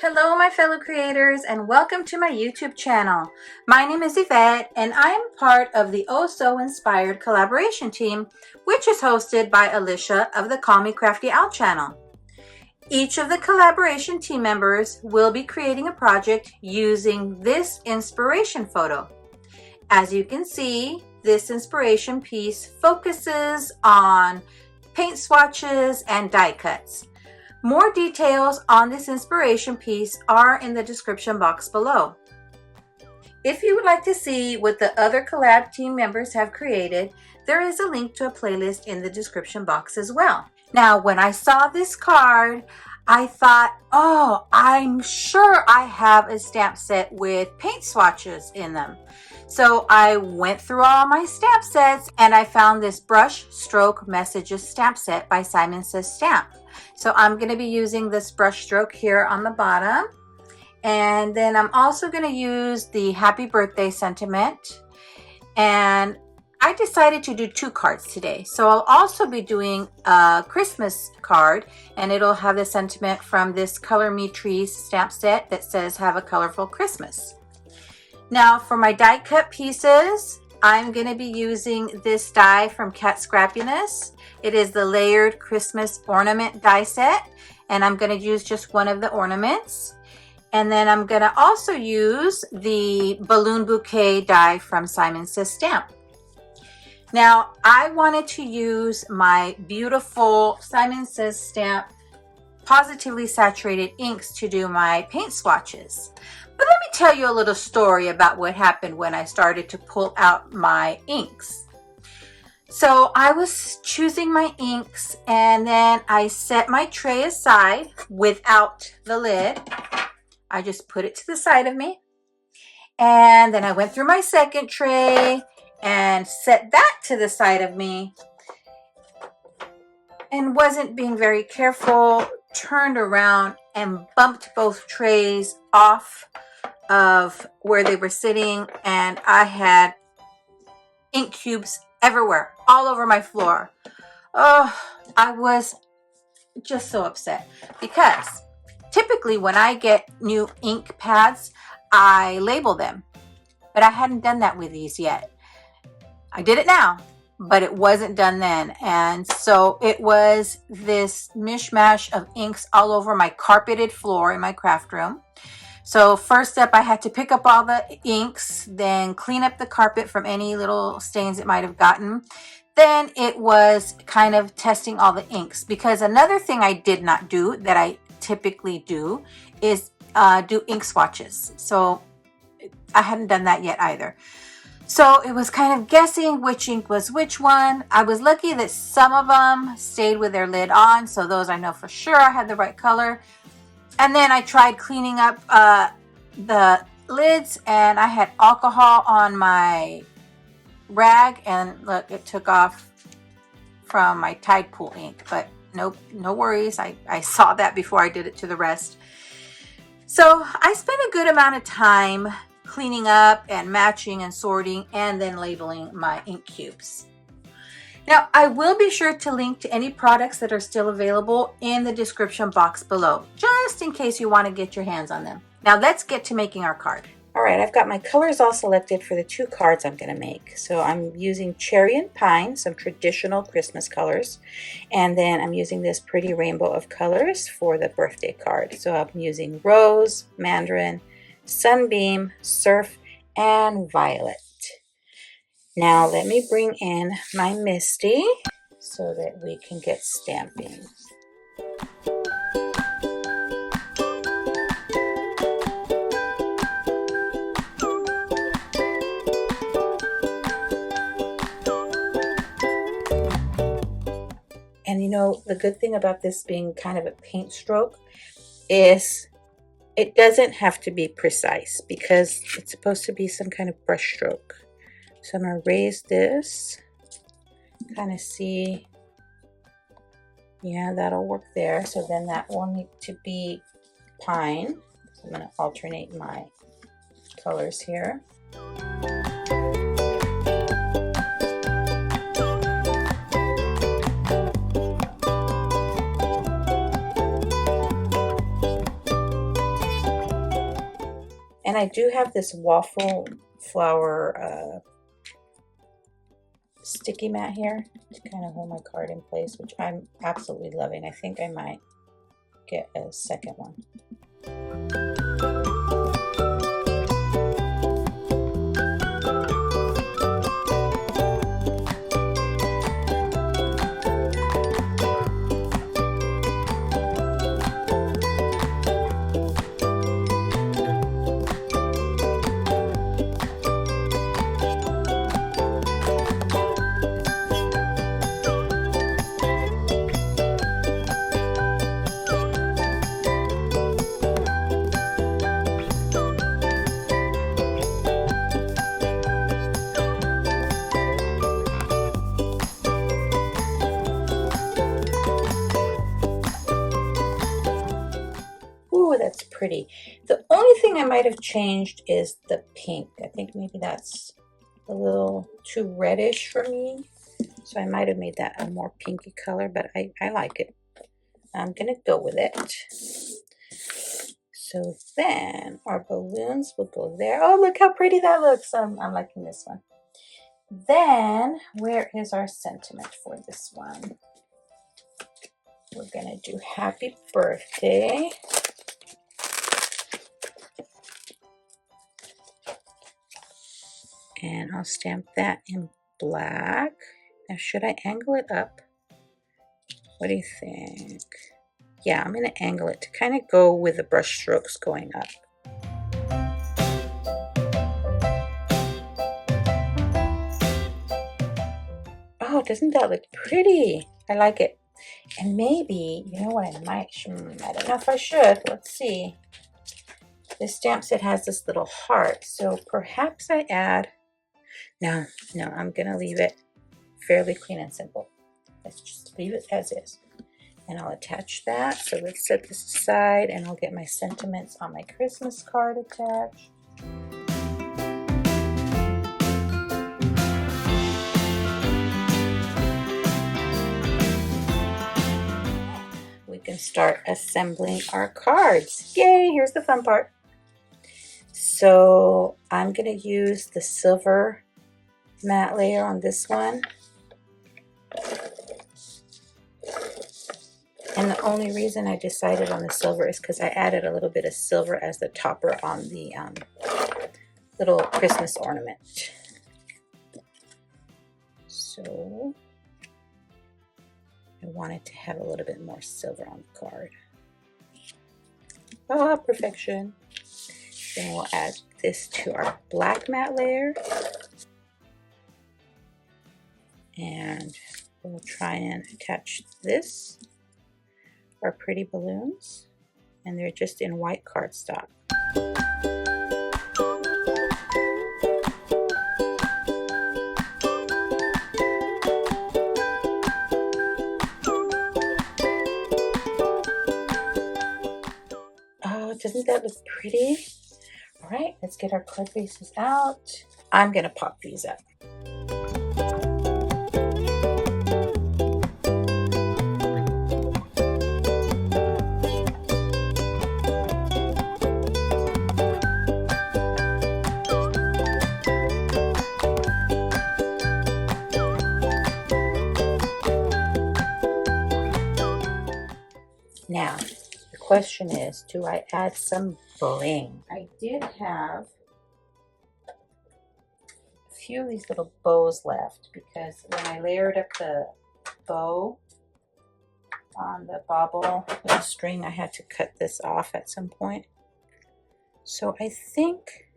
Hello my fellow creators and welcome to my YouTube channel. My name is Yvette and I am part of the Oh So Inspired collaboration team, which is hosted by Alicia of the Call Me Crafty Owl channel. Each of the collaboration team members will be creating a project using this inspiration photo. As you can see, this inspiration piece focuses on paint swatches and die cuts. More details on this inspiration piece are in the description box below. If you would like to see what the other collab team members have created, there is a link to a playlist in the description box as well. Now, when I saw this card, I thought, oh, I'm sure I have a stamp set with paint swatches in them. So I went through all my stamp sets and I found this Brush Stroke Messages stamp set by Simon Says Stamp. So I'm going to be using this brush stroke here on the bottom. And then I'm also going to use the Happy Birthday sentiment. And I decided to do two cards today. So I'll also be doing a Christmas card, and it'll have the sentiment from this Color Me Trees stamp set that says Have a Colorful Christmas. Now for my die cut pieces, I'm going to be using this die from Scrappiness. It is the layered Christmas ornament die set, and I'm going to use just one of the ornaments. And then I'm going to also use the balloon bouquet die from Simon Says Stamp. Now I wanted to use my beautiful Simon Says Stamp positively saturated inks to do my paint swatches. But let me tell you a little story about what happened when I started to pull out my inks. So I was choosing my inks and then I set my tray aside without the lid. I just put it to the side of me. And then I went through my second tray and set that to the side of me and wasn't being very careful, turned around and bumped both trays off of where they were sitting, and I had ink cubes everywhere, all over my floor. Oh, I was just so upset because typically when I get new ink pads, I label them, but I hadn't done that with these yet. I did it now, but it wasn't done then. And so it was this mishmash of inks all over my carpeted floor in my craft room. So first up, I had to pick up all the inks, then clean up the carpet from any little stains it might have gotten. Then it was kind of testing all the inks, because another thing I did not do that I typically do is do ink swatches. So I hadn't done that yet either. So it was kind of guessing which ink was which one. I was lucky that some of them stayed with their lid on, so those I know for sure I had the right color. And then I tried cleaning up the lids, and I had alcohol on my rag, and look, it took off from my Tide Pool ink, but nope, no worries. I saw that before I did it to the rest. So I spent a good amount of time cleaning up and matching and sorting and then labeling my ink cubes. Now, I will be sure to link to any products that are still available in the description box below, just in case you want to get your hands on them. Now, let's get to making our card. All right, I've got my colors all selected for the two cards I'm going to make. So I'm using Cherry and Pine, some traditional Christmas colors. And then I'm using this pretty rainbow of colors for the birthday card. So I'm using Rose, Mandarin, Sunbeam, Surf, and Violet. Now let me bring in my Misty so that we can get stamping. And you know, the good thing about this being kind of a paint stroke is it doesn't have to be precise because it's supposed to be some kind of brush stroke. So I'm going to raise this, kind of see, yeah, that'll work there. So then that will need to be Pine. So I'm going to alternate my colors here. And I do have this waffle flower sticky mat here to kind of hold my card in place, which I'm absolutely loving. I think I might get a second one. Ooh, that's pretty. The only thing I might have changed is the pink. I think maybe that's a little too reddish for me. So I might have made that a more pinky color, but I like it. I'm going to go with it. So then our balloons will go there. Oh, look how pretty that looks. I'm liking this one. Then where is our sentiment for this one? We're going to do happy birthday. And I'll stamp that in black. Now, should I angle it up? What do you think? Yeah, I'm going to angle it to kind of go with the brush strokes going up. Oh, doesn't that look pretty? I like it. And maybe, you know what I might, I don't know if I should. Let's see. This stamp set has this little heart. So perhaps I add, no, I'm going to leave it fairly clean and simple. Let's just leave it as is. And I'll attach that. So let's set this aside and I'll get my sentiments on my Christmas card attached. We can start assembling our cards. Yay, here's the fun part. So I'm going to use the silver matte layer on this one. And the only reason I decided on the silver is because I added a little bit of silver as the topper on the little Christmas ornament. So I wanted to have a little bit more silver on the card. Oh, perfection. Then we'll add this to our black matte layer. And we'll try and attach this. Our pretty balloons, and they're just in white cardstock. Oh, doesn't that look pretty? All right, let's get our card bases out. I'm gonna pop these up. Now, the question is, do I add some bling? I did have a few of these little bows left because when I layered up the bow on the bauble with the string, I had to cut this off at some point. So I think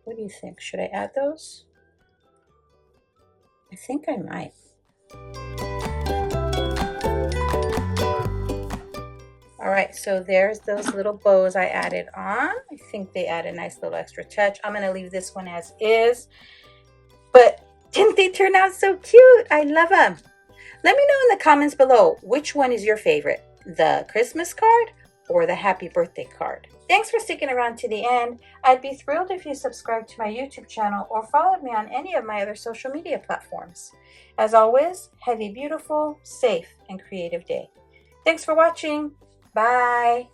what do you think? Should I add those? I think I might. All right, so there's those little bows I added on. I think they add a nice little extra touch. I'm gonna leave this one as is, but didn't they turn out so cute? I love them. Let me know in the comments below, which one is your favorite? The Christmas card or the happy birthday card? Thanks for sticking around to the end. I'd be thrilled if you subscribe to my YouTube channel or followed me on any of my other social media platforms. As always, have a beautiful, safe, and creative day. Thanks for watching. Bye.